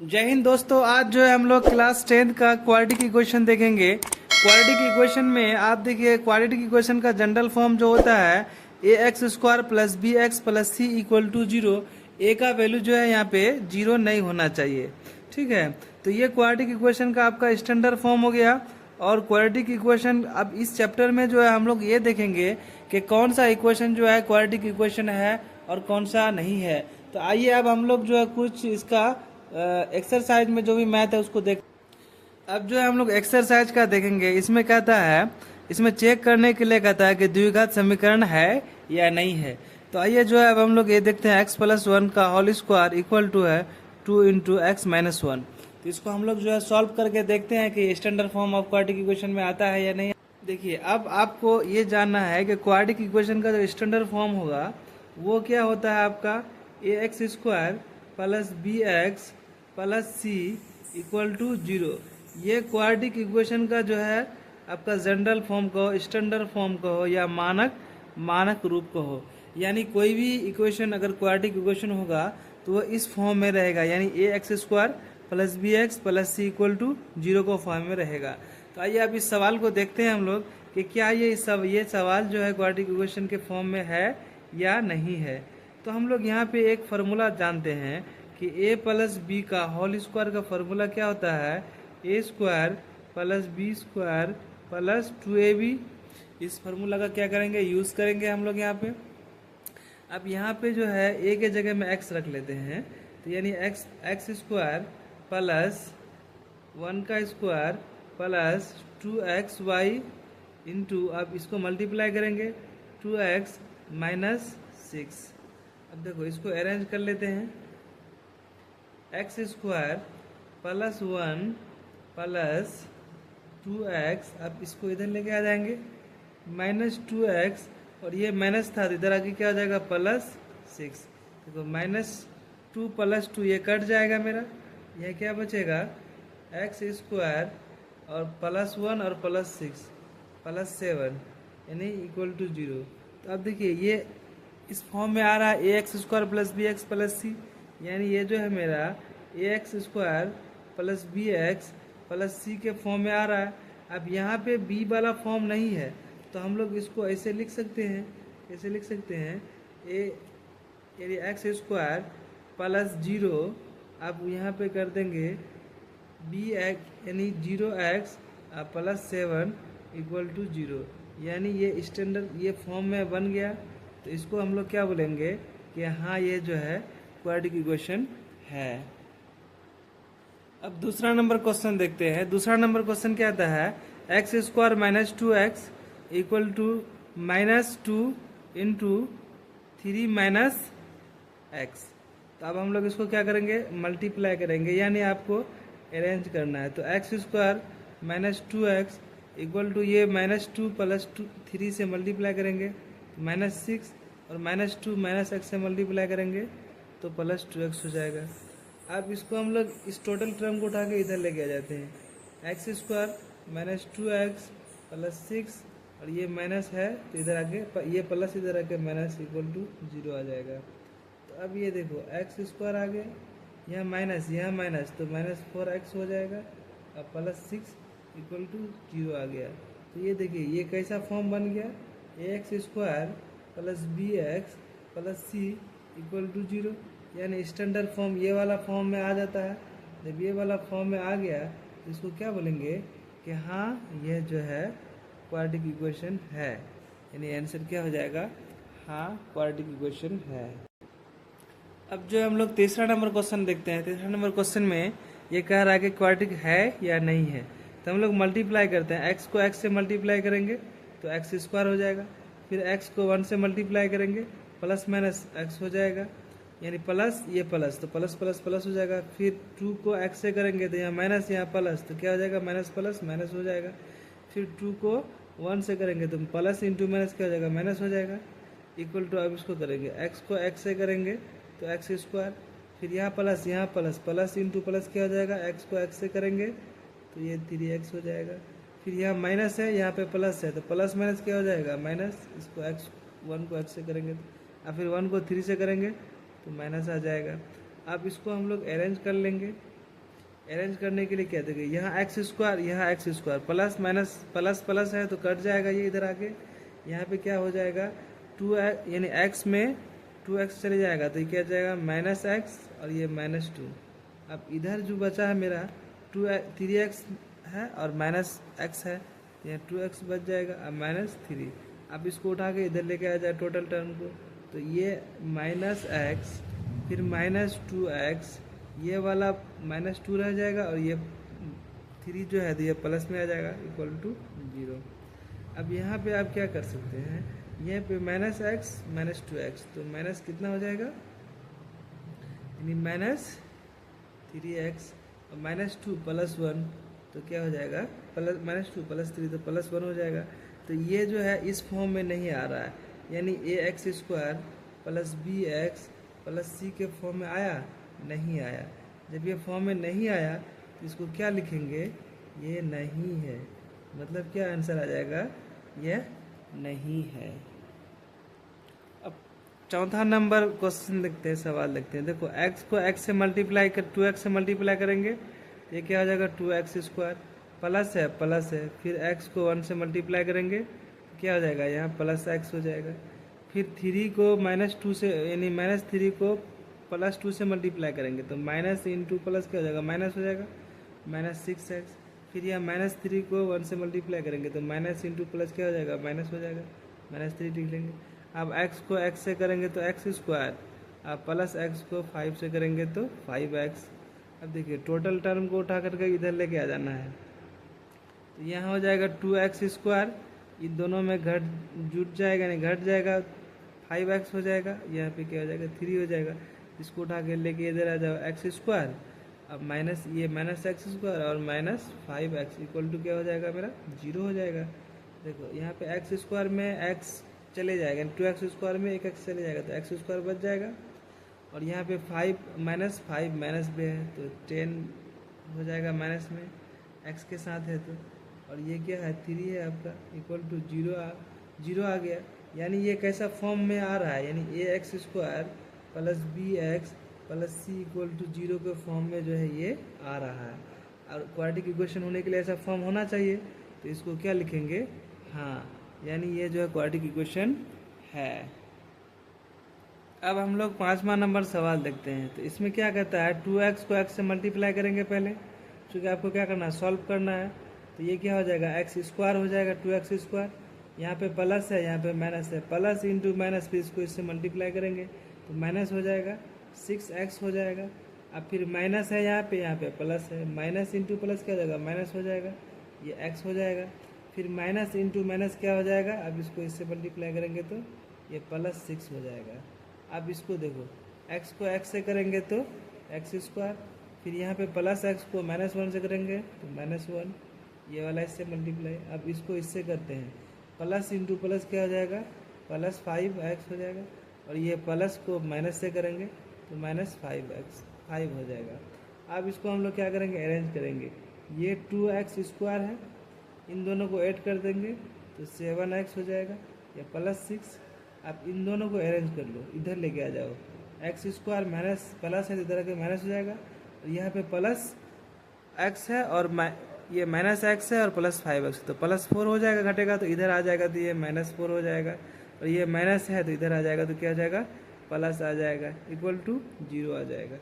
जय हिंद दोस्तों। आज जो है हम लोग क्लास 10th का क्वाड्रेटिक इक्वेशन देखेंगे। क्वाड्रेटिक इक्वेशन में आप देखिए, क्वाड्रेटिक इक्वेशन का जनरल फॉर्म जो होता है a x square plus b x plus c equal to zero. A का वैल्यू जो है यहाँ पे जीरो नहीं होना चाहिए, ठीक है। तो ये क्वाड्रेटिक इक्वेशन का आपका स्टैंडर्ड फॉर्म हो गया। और क्वाड्रेटिक इक्वेशन अब इस चैप्टर में जो है हम लोग ये देखेंगे कि कौन सा इक्वेशन जो है क्वाड्रेटिक इक्वेशन है और कौन सा नहीं है। तो आइए अब हम लोग जो है कुछ इसका एक्सरसाइज में जो भी मैथ है उसको देख। अब जो है हम लोग एक्सरसाइज का देखेंगे। इसमें कहता है, इसमें चेक करने के लिए कहता है कि द्विघात समीकरण है या नहीं है। तो आइए जो है अब हम लोग ये देखते हैं, एक्स प्लस वन का होल स्क्वायर इक्वल टू है 2 इंटू एक्स माइनस वन। तो इसको हम लोग जो है सॉल्व करके देखते हैं कि standard form of quadratic equation में आता है या नहीं। देखिए, अब आपको ये जानना है कि क्वाड्रेटिक इक्वेशन का जो स्टैंडर्ड फॉर्म होगा वो क्या होता है आपका, a x square plus b x plus c equal to zero. ये क्वाड्रेटिक इक्वेशन का जो है आपका जनरल फॉर्म कहो, स्टैंडर्ड फॉर्म कहो या मानक रूप कहो। यानी कोई भी इक्वेशन अगर क्वाड्रेटिक इक्वेशन होगा तो वो इस फॉर्म में रहेगा, यानी a x square plus b x plus c equal to zero को फॉर्म में रहेगा। तो आइए अब इस सवाल को देखते हैं हम लोग कि क्या ये सवाल जो है क्वाड्रेटिक इक्वेशन के फॉर्म में है या नहीं है। तो हम लोग यहाँ पे एक फार्मूला जानते हैं कि a प्लस बी का होल स्क्वायर का फार्मूला क्या होता है, a square plus b square plus 2ab। इस फार्मूला का क्या करेंगे, यूज़ करेंगे हम लोग यहाँ पे। अब यहाँ पे जो है a के जगह में x रख लेते हैं, तो यानी एक्स स्क्वायर प्लस 1 का स्क्वायर प्लस 2xy इंटू, अब इसको मल्टीप्लाई करेंगे 2x माइनस 6। अब देखो इसको अरेंज कर लेते हैं, x square plus 1 plus 2x, अब इसको इधर लेके आ जाएंगे माइनस 2x, और ये माइनस था इधर आके क्या हो जाएगा प्लस 6। देखो माइनस 2 प्लस 2 ये कट जाएगा मेरा, यह क्या बचेगा एक्स स्क्वायर और प्लस 1 और प्लस 6 प्लस 7 यानी इक्वल टू जीरो। तो अब देखिए ये इस फॉर्म में आ रहा है a x square plus b x plus c, यानी ये जो है मेरा a x square plus b x plus c के फॉर्म में आ रहा है। अब यहाँ पे बी वाला फॉर्म नहीं है तो हम लोग इसको ऐसे लिख सकते हैं, कैसे लिख सकते हैं, ए यानी एक्स स्क्वायर प्लस जीरो, अब यहाँ पे कर देंगे बी एक्स यानी 0x plus 7 equal to zero. यानी ये स्टैंडर्ड ये फॉर्म में बन गया। तो इसको हम लोग क्या बोलेंगे कि हाँ ये जो है क्वाड्रेटिक इक्वेशन है। अब दूसरा नंबर क्वेश्चन देखते हैं। दूसरा नंबर क्वेश्चन क्या आता है, x square minus 2x equal to minus 2 into 3 minus x. तो अब हम लोग इसको क्या करेंगे, मल्टीप्लाई करेंगे, यानी आपको अरेंज करना है। तो x square minus 2x equal to ये माइनस 2 प्लस 3 से मल्टीप्लाई करेंगे माइनस 6, और माइनस 2 माइनस एक्स से मल्टीप्लाई करेंगे तो प्लस 2x हो जाएगा। अब इसको हम लोग इस टोटल टर्म को उठा के इधर लेके आ जाते हैं, x square minus 2x plus 6, और ये माइनस है तो इधर आके ये प्लस इधर आके माइनस इक्वल टू जीरो आ जाएगा। तो अब ये देखो एक्स स्क्वायर आ गया, यहाँ माइनस तो माइनस 4x हो जाएगा, अब प्लस 6 इक्वल टू जीरो आ गया। तो ये देखिए ये कैसा फॉर्म बन गया, a x square plus b x plus c equal to zero. यानी स्टैंडर्ड फॉर्म ये वाला फॉर्म में आ जाता है। जब ये वाला फॉर्म में आ गया तो इसको क्या बोलेंगे कि हाँ यह जो है क्वाड्रेटिक इक्वेशन है, यानी आंसर क्या हो जाएगा, हाँ क्वाड्रेटिक इक्वेशन है। अब जो हम लोग तीसरा नंबर क्वेश्चन देखते हैं। तीसरा नंबर क्वेश्चन में ये कह रहा है कि क्वाड्रेटिक है या नहीं है। तो हम लोग मल्टीप्लाई करते हैं, एक्स को एक्स से मल्टीप्लाई करेंगे तो एक्स स्क्वायर हो जाएगा, फिर एक्स को 1 से मल्टीप्लाई करेंगे प्लस माइनस एक्स हो जाएगा, यानी प्लस ये प्लस तो प्लस प्लस प्लस हो जाएगा। फिर 2 को एक्स से करेंगे तो यहाँ माइनस यहाँ प्लस, तो क्या हो जाएगा माइनस प्लस माइनस हो जाएगा। फिर 2 को 1 से करेंगे तो प्लस इंटू माइनस क्या हो जाएगा, माइनस हो जाएगा, इक्वल टू। अब इसको करेंगे एक्स को एक्स से करेंगे तो एक्स स्क्वायर, फिर यहाँ प्लस प्लस इंटू प्लस क्या हो जाएगा, एक्स को एक्स से करेंगे तो ये 3x हो जाएगा। फिर यहाँ माइनस है, यहाँ पे प्लस है, तो प्लस माइनस क्या हो जाएगा माइनस, इसको एक्स 1 को एक्स से करेंगे और फिर 1 को 3 से करेंगे तो माइनस आ जाएगा। अब इसको हम लोग अरेंज कर लेंगे, अरेंज करने के लिए क्या देखिए, यहाँ एक्स स्क्वायर, यहाँ x square, plus minus plus plus है तो कट जाएगा ये इधर आके, यहाँ पे क्या हो जाएगा 2x, यानी x में 2x चले जाएगा तो ये क्या जाएगा माइनस एक्स और ये माइनस 2। अब इधर जो बचा है मेरा 3x है और माइनस एक्स है, यहाँ 2x बच जाएगा अब माइनस 3। अब इसको उठा के इधर लेके आ जाए टोटल टर्म को, तो ये माइनस एक्स फिर माइनस 2x, ये वाला माइनस 2 रह जाएगा और ये 3 जो है तो ये प्लस में आ जाएगा इक्वल टू 0। अब यहाँ पे आप क्या कर सकते हैं, यहाँ पे माइनस एक्स माइनस 2x, तो माइनस कितना हो जाएगा यानी माइनस 3x और माइनस 2 प्लस 1 तो क्या हो जाएगा प्लस माइनस 2 प्लस 3 तो प्लस 1 हो जाएगा। तो ये जो है इस फॉर्म में नहीं आ रहा है, यानी ax square plus bx plus c के फॉर्म में आया नहीं आया। जब ये फॉर्म में नहीं आया तो इसको क्या लिखेंगे, ये नहीं है, मतलब क्या आंसर आ जाएगा, यह नहीं है। अब चौथा नंबर क्वेश्चन देखते हैं, सवाल देखते हैं। देखो x को x से मल्टीप्लाई कर 2x से मल्टीप्लाई करेंगे तो ये क्या हो जाएगा 2x स्क्वायर, प्लस है, फिर x को 1 से मल्टीप्लाई करेंगे तो क्या हो जाएगा यहाँ प्लस x हो जाएगा। फिर 3 को माइनस 2 से यानी माइनस 3 को प्लस 2 से मल्टीप्लाई करेंगे तो माइनस इंटू प्लस क्या हो जाएगा माइनस हो जाएगा माइनस 6x। फिर यहाँ माइनस 3 को 1 से मल्टीप्लाई करेंगे तो माइनस इंटू प्लस क्या हो जाएगा माइनस हो जाएगा माइनस 3 लिख लेंगे। अब x को x से करेंगे तो x स्क्वायर, अब प्लस x को 5 से करेंगे तो 5x। अब देखिए टोटल टर्म को उठा करके इधर लेके आ जाना है, तो यहाँ हो जाएगा 2x स्क्वायर, इन दोनों में जुट जाएगा नहीं घट जाएगा 5x हो जाएगा, यहाँ पे क्या हो जाएगा 3 हो जाएगा। इसको उठा के लेके इधर आ जाओ एक्स स्क्वायर, अब माइनस ये माइनस एक्स स्क्वायर और माइनस 5x इक्वल टू क्या हो जाएगा मेरा 0 हो जाएगा। देखो यहाँ पे एक्स स्क्वायर में x चले जाएगा, 2x स्क्वायर में एक x चले जाएगा तो x स्क्वायर बच जाएगा, और यहाँ पे 5 माइनस भी है तो 10 हो जाएगा माइनस में x के साथ है तो, और ये क्या है 3 है आपका इक्वल टू 0 आ गया। यानी ये कैसा फॉर्म में आ रहा है, यानी ax square plus bx plus c equal to 0 के फॉर्म में जो है ये आ रहा है। और क्वाड्रेटिक इक्वेशन होने के लिए ऐसा फॉर्म होना चाहिए, तो इसको क्या लिखेंगे हाँ, यानी ये जो है क्वाड्रेटिक इक्वेशन है। अब हम लोग 5वां नंबर सवाल देखते हैं। तो इसमें क्या कहता है 2x को x से मल्टीप्लाई करेंगे पहले, क्योंकि आपको क्या करना है सॉल्व करना है। तो ये क्या हो जाएगा x स्क्वायर हो जाएगा 2x स्क्वायर, यहाँ पे प्लस है यहाँ पे माइनस है, प्लस इंटू माइनस, फिर इसको इससे मल्टीप्लाई करेंगे तो माइनस हो जाएगा 6x हो जाएगा। अब फिर माइनस है यहाँ पे प्लस है, माइनस इंटू प्लस क्या हो जाएगा माइनस हो जाएगा, ये x हो जाएगा। फिर माइनस इंटू माइनस क्या हो जाएगा, अब इसको इससे मल्टीप्लाई करेंगे तो ये प्लस 6 हो जाएगा। अब इसको देखो x को x से करेंगे तो x स्क्वायर, फिर यहाँ पे प्लस x को माइनस 1 से करेंगे तो माइनस 1, ये वाला इससे मल्टीप्लाई। अब इसको इससे करते हैं, प्लस इंटू प्लस क्या हो जाएगा प्लस 5x हो जाएगा, और ये प्लस को माइनस से करेंगे तो माइनस 5 हो जाएगा। अब इसको हम लोग क्या करेंगे अरेंज करेंगे, ये 2x स्क्वायर है, इन दोनों को ऐड कर देंगे तो 7x हो जाएगा, या प्लस 6। अब इन दोनों को अरेंज कर लो, इधर लेके आ जाओ, एक्स स्क्वायर माइनस प्लस है तो इधर आके माइनस हो जाएगा, और यहाँ पे प्लस x है और ये माइनस x है और प्लस 5x, तो प्लस 4 हो जाएगा, घटेगा तो इधर आ जाएगा तो ये माइनस 4 हो जाएगा, और ये माइनस है तो इधर आ जाएगा तो क्या हो जाएगा प्लस आ जाएगा इक्वल टू 0 आ जाएगा।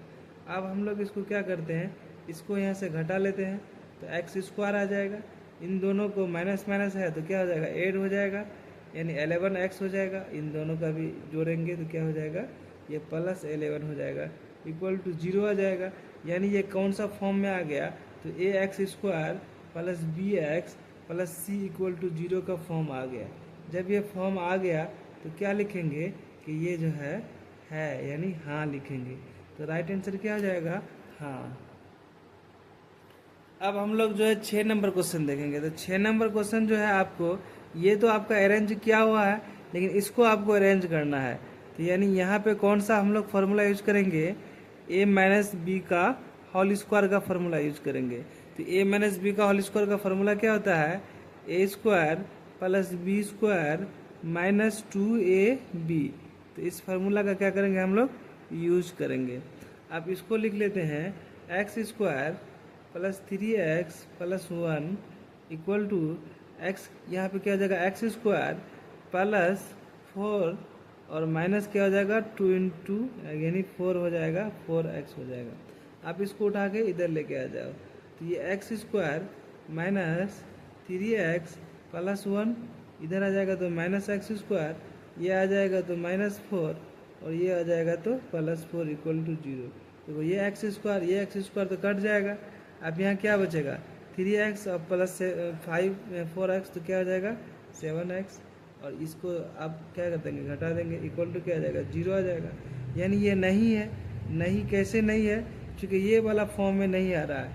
अब हम लोग इसको क्या करते हैं, इसको यहाँ से घटा लेते हैं तो एक्स स्क्वायर आ जाएगा, इन दोनों को माइनस माइनस है तो क्या हो जाएगा 8 हो जाएगा, यानी 11x हो जाएगा। इन दोनों का भी जोड़ेंगे तो क्या हो जाएगा ये प्लस 11 हो जाएगा इक्वल टू 0 आ जाएगा। यानी ये कौन सा फॉर्म में आ गया, तो ax square plus bx plus c equal to 0 का फॉर्म आ गया। जब ये फॉर्म आ गया तो क्या लिखेंगे कि ये जो है यानी हाँ लिखेंगे, तो राइट आंसर क्या हो जाएगा हाँ। अब हम लोग जो है 6 नंबर क्वेश्चन देखेंगे। तो 6 नंबर क्वेश्चन जो है आपको, ये तो आपका अरेंज किया हुआ है, लेकिन इसको आपको अरेंज करना है। तो यानी यहाँ पे कौन सा हम लोग फार्मूला यूज करेंगे, a माइनस बी का होल स्क्वायर का फार्मूला यूज करेंगे। तो a माइनस बी का होल स्क्वायर का फार्मूला क्या होता है, a square plus b square minus 2ab। तो इस फार्मूला का क्या करेंगे हम लोग यूज करेंगे। अब इसको लिख लेते हैं x square plus 3x plus 1 equal to x, यहाँ पे क्या हो जाएगा एक्स स्क्वायर प्लस 4 और माइनस क्या हो जाएगा 2 इंटू यानी 4 हो जाएगा 4x हो जाएगा। आप इसको उठा के इधर लेके आ जाओ, तो ये x square minus 3x plus 1 इधर आ जाएगा तो माइनस एक्स स्क्वायर, ये आ जाएगा तो माइनस 4 और ये आ जाएगा तो प्लस 4 इक्वल टू 0। देखो ये एक्स स्क्वायर तो कट जाएगा। अब यहाँ क्या बचेगा 3x और प्लस 4x तो क्या हो जाएगा 7x, और इसको आप क्या कर देंगे घटा देंगे इक्वल टू क्या आ जाएगा 0 आ जाएगा। यानी ये नहीं है, नहीं कैसे नहीं है, क्योंकि ये वाला फॉर्म में नहीं आ रहा है।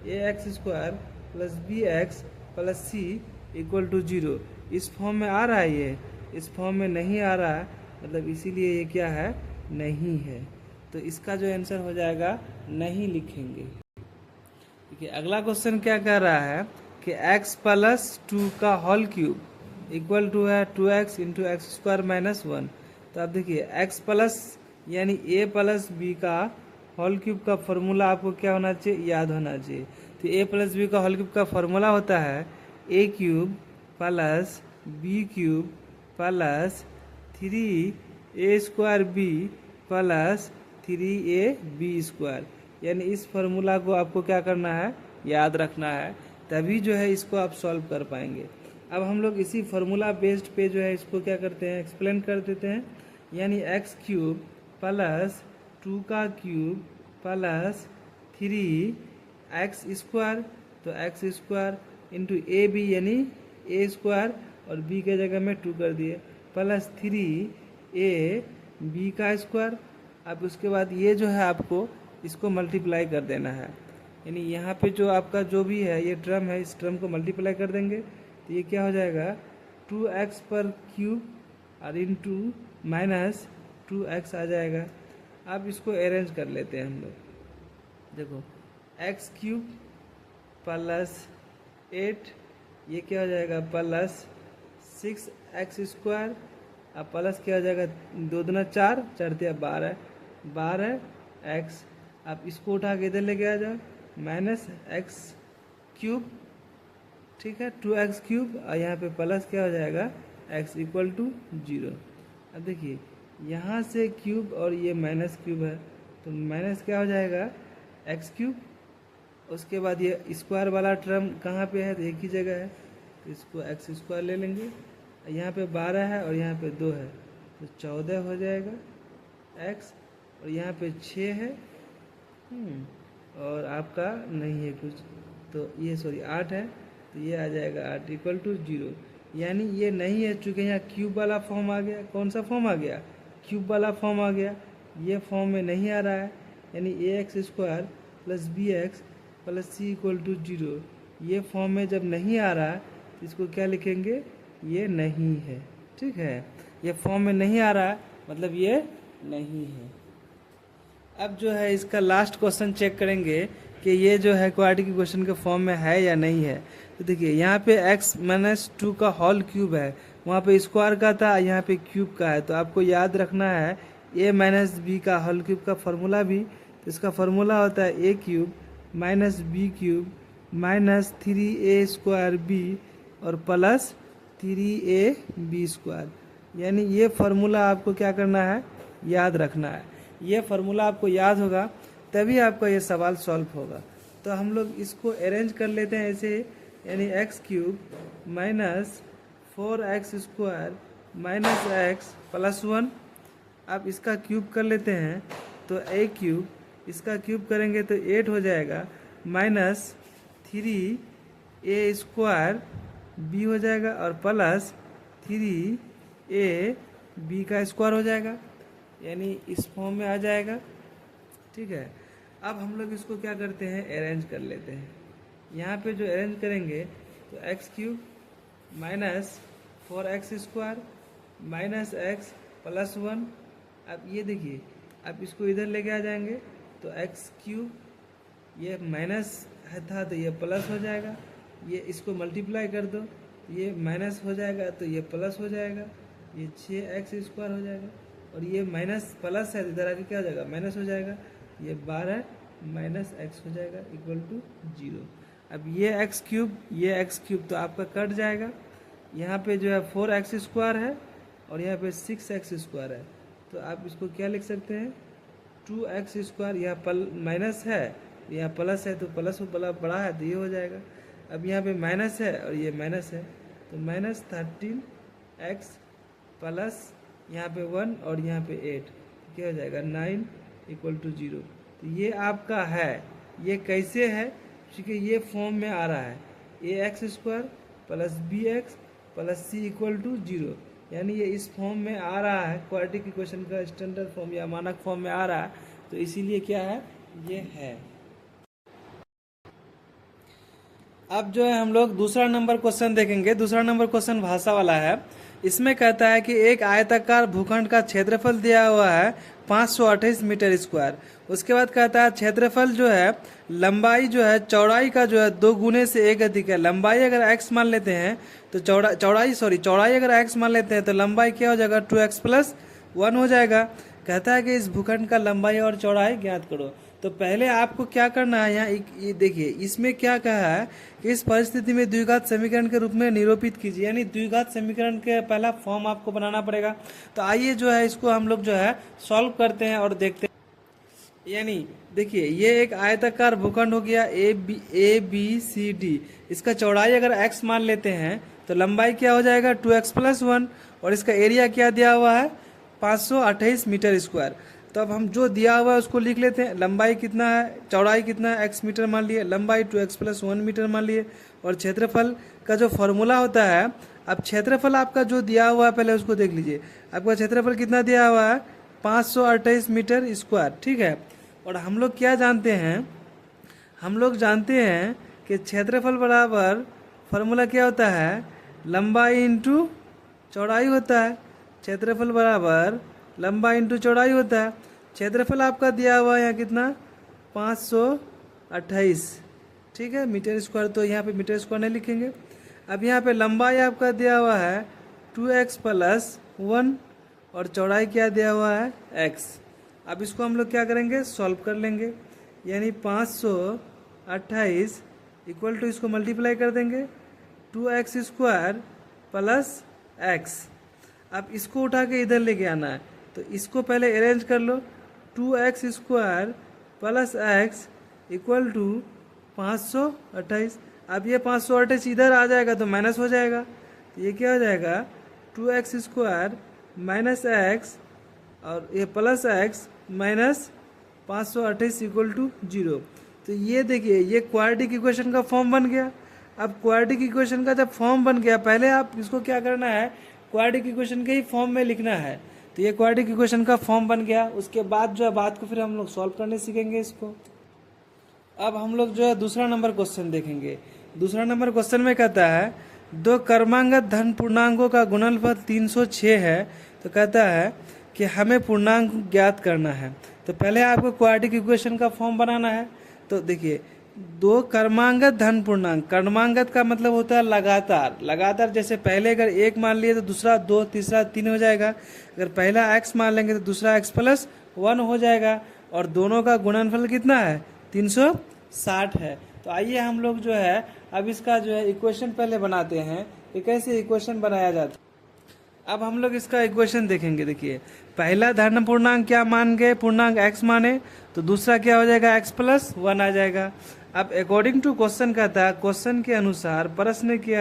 A x square plus b x plus c equal to 0 इस फॉर्म में आ रहा है, ये इस फॉर्म में नहीं आ रहा है, मतलब इसीलिए ये क्या है नहीं है। तो इसका जो आंसर हो जाएगा नहीं लिखेंगे। देखिए अगला क्वेश्चन क्या कह रहा है कि x प्लस 2 का होल क्यूब इक्वल टू है 2x into x square minus 1। तो आप देखिए x प्लस यानी a प्लस बी का होल क्यूब का फॉर्मूला आपको क्या होना चाहिए याद होना चाहिए। तो a प्लस बी का होल क्यूब का फॉर्मूला होता है a cube plus b cube plus 3a square b plus 3a b square. यानी इस फार्मूला को आपको क्या करना है याद रखना है, तभी जो है इसको आप सॉल्व कर पाएंगे। अब हम लोग इसी फार्मूला बेस्ड पे जो है इसको क्या करते हैं एक्सप्लेन कर देते हैं। यानी एक्स क्यूब प्लस 2 का क्यूब प्लस 3x स्क्वायर, तो x square into a b यानी ए स्क्वायर और बी के जगह में 2 कर दिए प्लस 3a बी का स्क्वायर। अब उसके बाद ये जो है आपको इसको मल्टीप्लाई कर देना है, यानी यहाँ पे जो आपका जो भी है ये टर्म है इस टर्म को मल्टीप्लाई कर देंगे तो ये क्या हो जाएगा 2x पर क्यूब और इंटू माइनस 2x आ जाएगा। अब इसको अरेंज कर लेते हैं हम लोग। देखो एक्स क्यूब प्लस 8 ये क्या हो जाएगा प्लस 6x स्क्वायर, अब प्लस क्या हो जाएगा 2 दूना 4 4 12 x। आप इसको उठा के इधर लेके आ जाओ माइनस एक्स क्यूब, ठीक है 2x क्यूब और यहाँ पे प्लस क्या हो जाएगा x इक्वल टू 0। अब देखिए यहाँ से क्यूब और ये माइनस क्यूब है तो माइनस क्या हो जाएगा x क्यूब, उसके बाद ये स्क्वायर वाला टर्म कहाँ पे है तो एक ही जगह है तो इसको x स्क्वायर ले लेंगे। यहाँ पे 12 है और यहाँ पे 2 है तो 14 हो जाएगा x, और यहाँ पे 6 है और आपका नहीं है कुछ तो ये सॉरी 8 है तो ये आ जाएगा 8 इक्वल टू 0। यानी ये नहीं है चूँकि यहाँ क्यूब वाला फॉर्म आ गया। कौन सा फॉर्म आ गया क्यूब वाला फॉर्म आ गया, ये फॉर्म में नहीं आ रहा है। यानी a x square plus b x plus c equal to 0 ये फॉर्म में जब नहीं आ रहा है तो इसको क्या लिखेंगे ये नहीं है, ठीक है ये फॉर्म में नहीं आ रहा है मतलब ये नहीं है। अब जो है इसका लास्ट क्वेश्चन चेक करेंगे कि ये जो है क्वाड्रेटिक इक्वेशन के फॉर्म में है या नहीं है। तो देखिए यहाँ पे x माइनस 2 का होल क्यूब है, वहाँ पे स्क्वायर का था, यहाँ पे क्यूब का है। तो आपको याद रखना है a माइनस बी का होल क्यूब का फार्मूला भी, तो इसका फार्मूला होता है a cube minus b cube minus 3a square b और प्लस 3a बी स्क्वायर। यानी ये फार्मूला आपको क्या करना है याद रखना है। ये फार्मूला आपको याद होगा तभी आपका ये सवाल सॉल्व होगा। तो हम लोग इसको अरेंज कर लेते हैं ऐसे, यानी x cube minus 4x square minus x plus 1। अब इसका क्यूब कर लेते हैं तो a क्यूब, इसका क्यूब करेंगे तो 8 हो जाएगा माइनस 3a स्क्वायर b हो जाएगा और प्लस 3a b का स्क्वायर हो जाएगा, यानी इस फॉर्म में आ जाएगा, ठीक है। अब हम लोग इसको क्या करते हैं अरेंज कर लेते हैं। यहाँ पे जो अरेंज करेंगे तो x cube minus 4x square minus x plus 1। अब ये देखिए अब इसको इधर लेके आ जाएंगे तो एक्स क्यूब ये माइनस था तो ये प्लस हो जाएगा, ये इसको मल्टीप्लाई कर दो ये माइनस हो जाएगा तो ये प्लस हो जाएगा, ये 6x स्क्वायर हो जाएगा और ये माइनस प्लस है इधर आके क्या हो जाएगा माइनस हो जाएगा, ये 12 माइनस एक्स हो जाएगा इक्वल टू 0। अब ये एक्स क्यूब तो आपका कट जाएगा। यहाँ पे जो है 4x² है और यहाँ पे 6x² है, तो आप इसको क्या लिख सकते हैं 2x²। यहाँ माइनस है, यहाँ प्लस है, तो प्लस बड़ा है तो ये हो जाएगा। अब यहाँ पे माइनस है और ये माइनस है, तो माइनस 13x प्लस यहाँ पे 1 और यहाँ पे 8, क्या हो जाएगा 9 इक्वल टू 0। तो ये आपका है, ये कैसे है, क्योंकि ये फॉर्म में आ रहा है ax² plus bx plus c equal to 0, यानी ये इस फॉर्म में आ रहा है, क्वाड्रेटिक इक्वेशन का स्टैंडर्ड फॉर्म या मानक फॉर्म में आ रहा है, तो इसीलिए क्या है ये है। अब जो है हम लोग दूसरा नंबर क्वेश्चन देखेंगे। दूसरा नंबर क्वेश्चन भाषा वाला है। इसमें कहता है कि एक आयताकार भूखंड का क्षेत्रफल दिया हुआ है 528 मीटर स्क्वायर। उसके बाद कहता है क्षेत्रफल जो है लंबाई जो है चौड़ाई का जो है 2 गुने से 1 अधिक है। लंबाई अगर x मान लेते हैं तो चौड़ाई अगर x मान लेते हैं तो लंबाई क्या हो जाएगा 2x प्लस 1 हो जाएगा। कहता है कि इस भूखंड का लंबाई और चौड़ाई ज्ञात करो। तो पहले आपको क्या करना है, यहाँ ये देखिए इसमें क्या कहा है कि इस परिस्थिति में द्विघात समीकरण के रूप में निरूपित कीजिए, यानी द्विघात समीकरण के पहला फॉर्म आपको बनाना पड़ेगा। तो आइए जो है इसको हम लोग जो है सॉल्व करते हैं और देखते हैं। यानी देखिए ये एक आयताकार भूखंड हो गया ए बी सी डी। इसका चौड़ाई अगर x मान लेते हैं तो लंबाई क्या हो जाएगा 2x प्लस 1 और इसका एरिया क्या दिया हुआ है 528 मीटर स्क्वायर। तो अब हम जो दिया हुआ है उसको लिख लेते हैं। लंबाई कितना है, चौड़ाई कितना है, x मीटर मान लिए, लंबाई 2x प्लस 1 मीटर मान लिए, और क्षेत्रफल का जो फॉर्मूला होता है, अब क्षेत्रफल आपका जो दिया हुआ है पहले उसको देख लीजिए। आपका क्षेत्रफल कितना दिया हुआ है 528 मीटर स्क्वायर, ठीक है। और हम लोग क्या जानते हैं, हम लोग जानते हैं कि क्षेत्रफल बराबर फॉर्मूला क्या होता है लंबाई इंटू चौड़ाई होता है। क्षेत्रफल बराबर लंबाई इंटू चौड़ाई होता है। क्षेत्रफल आपका दिया हुआ है यहाँ कितना 528, ठीक है, मीटर स्क्वायर, तो यहाँ पे मीटर स्क्वायर नहीं लिखेंगे। अब यहाँ पे लंबाई आपका दिया हुआ है 2x प्लस 1 और चौड़ाई क्या दिया हुआ है x। अब इसको हम लोग क्या करेंगे सॉल्व कर लेंगे, यानी 528 इक्वल टू इसको मल्टीप्लाई कर देंगे 2x² प्लस x। अब इसको उठा के इधर लेके आना है, तो इसको पहले अरेंज कर लो 2x² plus x equal to 528। अब ये 528 इधर आ जाएगा तो माइनस हो जाएगा, तो ये क्या हो जाएगा 2x² माइनस x और ये plus x minus 528 equal to 0। तो ये देखिए ये क्वाड्रेटिक इक्वेशन का फॉर्म बन गया। अब क्वाड्रेटिक इक्वेशन का जब फॉर्म बन गया, पहले आप इसको क्या करना है क्वाड्रेटिक इक्वेशन के ही फॉर्म में लिखना है। तो ये क्वाड्रेटिक इक्वेशन का फॉर्म बन गया। उसके बाद जो है बात को फिर हम लोग सॉल्व करने सीखेंगे इसको। अब हम लोग जो है दूसरा नंबर क्वेश्चन देखेंगे। दूसरा नंबर क्वेश्चन में कहता है दो क्रमांगत धन पूर्णांकों का गुणनफल 306 है। तो कहता है कि हमें पूर्णांक ज्ञात करना है। तो पहले आपको क्वाड्रेटिक इक्वेशन का फॉर्म बनाना है। तो देखिए दो क्रमांगत धन पूर्णांक, क्रमांगत का मतलब होता है लगातार। लगातार जैसे पहले अगर 1 मान लिए तो दूसरा 2, तीसरा 3 हो जाएगा। अगर पहला x मान लेंगे तो दूसरा x प्लस 1 हो जाएगा। और दोनों का गुणनफल कितना है 360 है। तो आइए हम लोग जो है अब इसका जो है इक्वेशन पहले बनाते हैं कि कैसे इक्वेशन बनाया जाता है। अब हम लोग इसका इक्वेशन देखेंगे। देखिए पहला धन पूर्णांक क्या मान गए, पूर्णांक x माने, तो दूसरा क्या हो जाएगा x प्लस 1 आ जाएगा। अब अकॉर्डिंग टू क्वेश्चन कहता है, क्वेश्चन के अनुसार प्रश्न के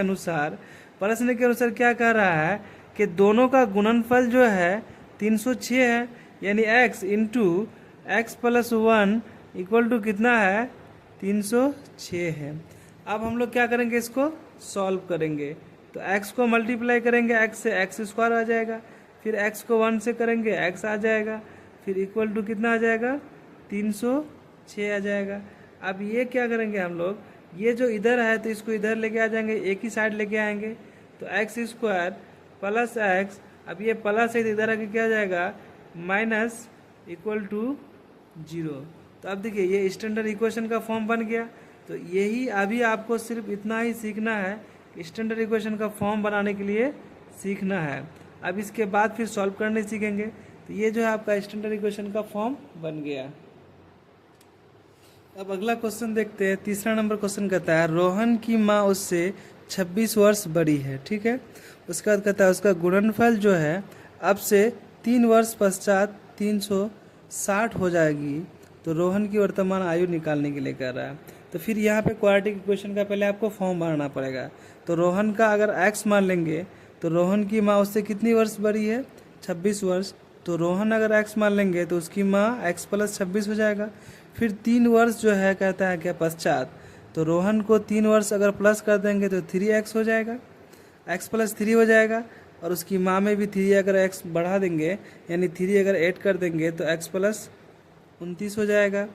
अनुसार क्या कह रहा है कि दोनों का गुणनफल जो है 306 है, यानी x into x plus 1 equal to कितना है 306 है। अब हम लोग क्या करेंगे इसको सॉल्व करेंगे। तो x को मल्टीप्लाई करेंगे x से x² आ जाएगा, फिर x को 1 से करेंगे x आ जाएगा, फिर इक्वल टू कितना आ जाएगा 306 आ जाएगा। अब ये क्या करेंगे हम लोग, ये जो इधर है तो इसको इधर लेके आ जाएंगे, एक ही साइड लेके आएंगे, तो x² प्लस x, अब ये प्लस है तो इधर आके क्या आ जाएगा माइनस इक्वल टू 0। तो अब देखिए ये स्टैंडर्ड इक्वेशन का फॉर्म बन गया। तो यही अभी आपको सिर्फ इतना ही सीखना है, स्टैंडर्ड इक्वेशन का फॉर्म बनाने के लिए सीखना है। अब इसके बाद फिर सॉल्व करने सीखेंगे। तो ये जो है आपका स्टैंडर्ड इक्वेशन का फॉर्म बन गया। अब अगला क्वेश्चन देखते हैं। तीसरा नंबर क्वेश्चन कहता है रोहन की माँ उससे 26 वर्ष बड़ी है, ठीक है। उसके बाद कहता है उसका गुणनफल जो है अब से 3 वर्ष पश्चात 360 हो जाएगी, तो रोहन की वर्तमान आयु निकालने के लिए कह रहा है। तो फिर यहाँ पे क्वाड्रेटिक इक्वेशन का पहले आपको फॉर्म भरना पड़ेगा। तो रोहन का अगर x मान लेंगे तो रोहन की माँ उससे कितनी वर्ष बड़ी है, 26 वर्ष। तो रोहन अगर x मान लेंगे तो उसकी माँ x प्लस 26 हो जाएगा। फिर 3 वर्ष जो है कहता है क्या पश्चात, तो रोहन को 3 वर्ष अगर प्लस कर देंगे तो 3x हो जाएगा, x प्लस 3 हो जाएगा। और उसकी माँ में भी 3 अगर x बढ़ा देंगे यानी 3 अगर ऐड कर देंगे तो x प्लस 29 हो जाएगा,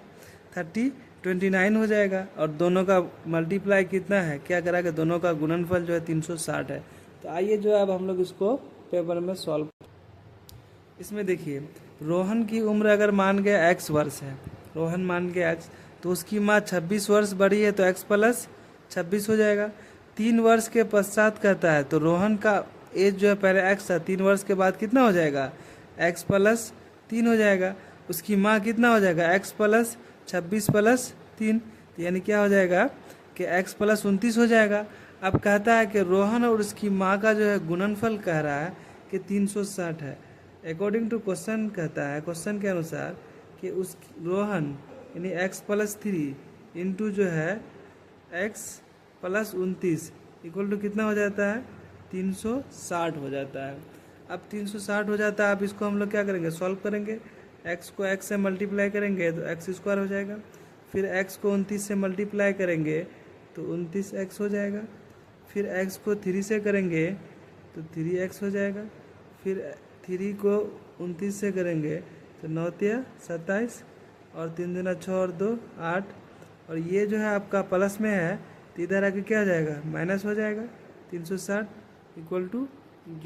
29 हो जाएगा। और दोनों का मल्टीप्लाई कितना है, क्या करा कि दोनों का गुणनफल जो है 360 है। तो आइए जो है अब हम लोग इसको पेपर में सॉल्व। इसमें देखिए रोहन की उम्र अगर मान के x वर्ष है, रोहन मान के x, तो उसकी माँ 26 वर्ष बड़ी है तो x प्लस 26 हो जाएगा। 3 वर्ष के पश्चात कहता है तो रोहन का एज जो है पहले x था, 3 वर्ष के बाद कितना हो जाएगा, x प्लस 3 हो जाएगा। उसकी माँ कितना हो जाएगा, x प्लस 26 प्लस 3, तो यानी क्या हो जाएगा कि x प्लस 29 हो जाएगा। अब कहता है कि रोहन और उसकी माँ का जो है गुणनफल कह रहा है कि 360 है। अकॉर्डिंग टू क्वेश्चन कहता है, क्वेश्चन के अनुसार कि उस रोहन यानी x प्लस 3 इंटू जो है x प्लस 29 इक्वल टू कितना हो जाता है, 360 हो जाता है। अब 360 हो जाता है। अब इसको हम लोग क्या करेंगे, सॉल्व करेंगे। x को x से मल्टीप्लाई करेंगे तो x स्क्वायर हो जाएगा। फिर x को 29 से मल्टीप्लाई करेंगे तो 29x हो जाएगा। फिर x को 3 से करेंगे तो 3x हो जाएगा। फिर 3 को 29 से करेंगे तो 9 तिया 27 और 3 दूना 6 और 2 8। और ये जो है आपका प्लस में है तो इधर आके क्या हो जाएगा, माइनस हो जाएगा। 360 इक्वल टू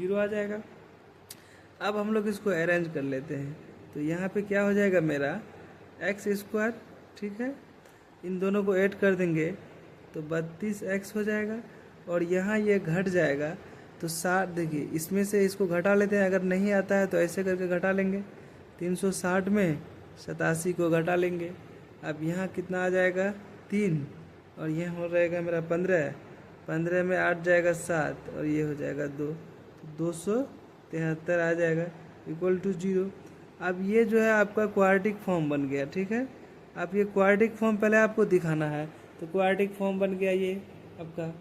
0 आ जाएगा। अब हम लोग इसको अरेंज कर लेते हैं। तो यहाँ पे क्या हो जाएगा मेरा x स्क्वायर, ठीक है। इन दोनों को ऐड कर देंगे तो 32x हो जाएगा। और यहाँ ये घट जाएगा तो 60, देखिए इसमें से इसको घटा लेते हैं। अगर नहीं आता है तो ऐसे करके घटा लेंगे। 360 में 87 को घटा लेंगे। अब यहाँ कितना आ जाएगा 3 और ये हो रहेगा मेरा 15 में 8 जाएगा 7 और ये हो जाएगा 2, तो 273 आ जाएगा इक्वल टू 0। अब ये जो है आपका क्वाड्रेटिक फॉर्म बन गया, ठीक है। अब ये क्वाड्रेटिक फॉर्म पहले आपको दिखाना है। तो क्वाड्रेटिक फॉर्म बन गया ये आपका।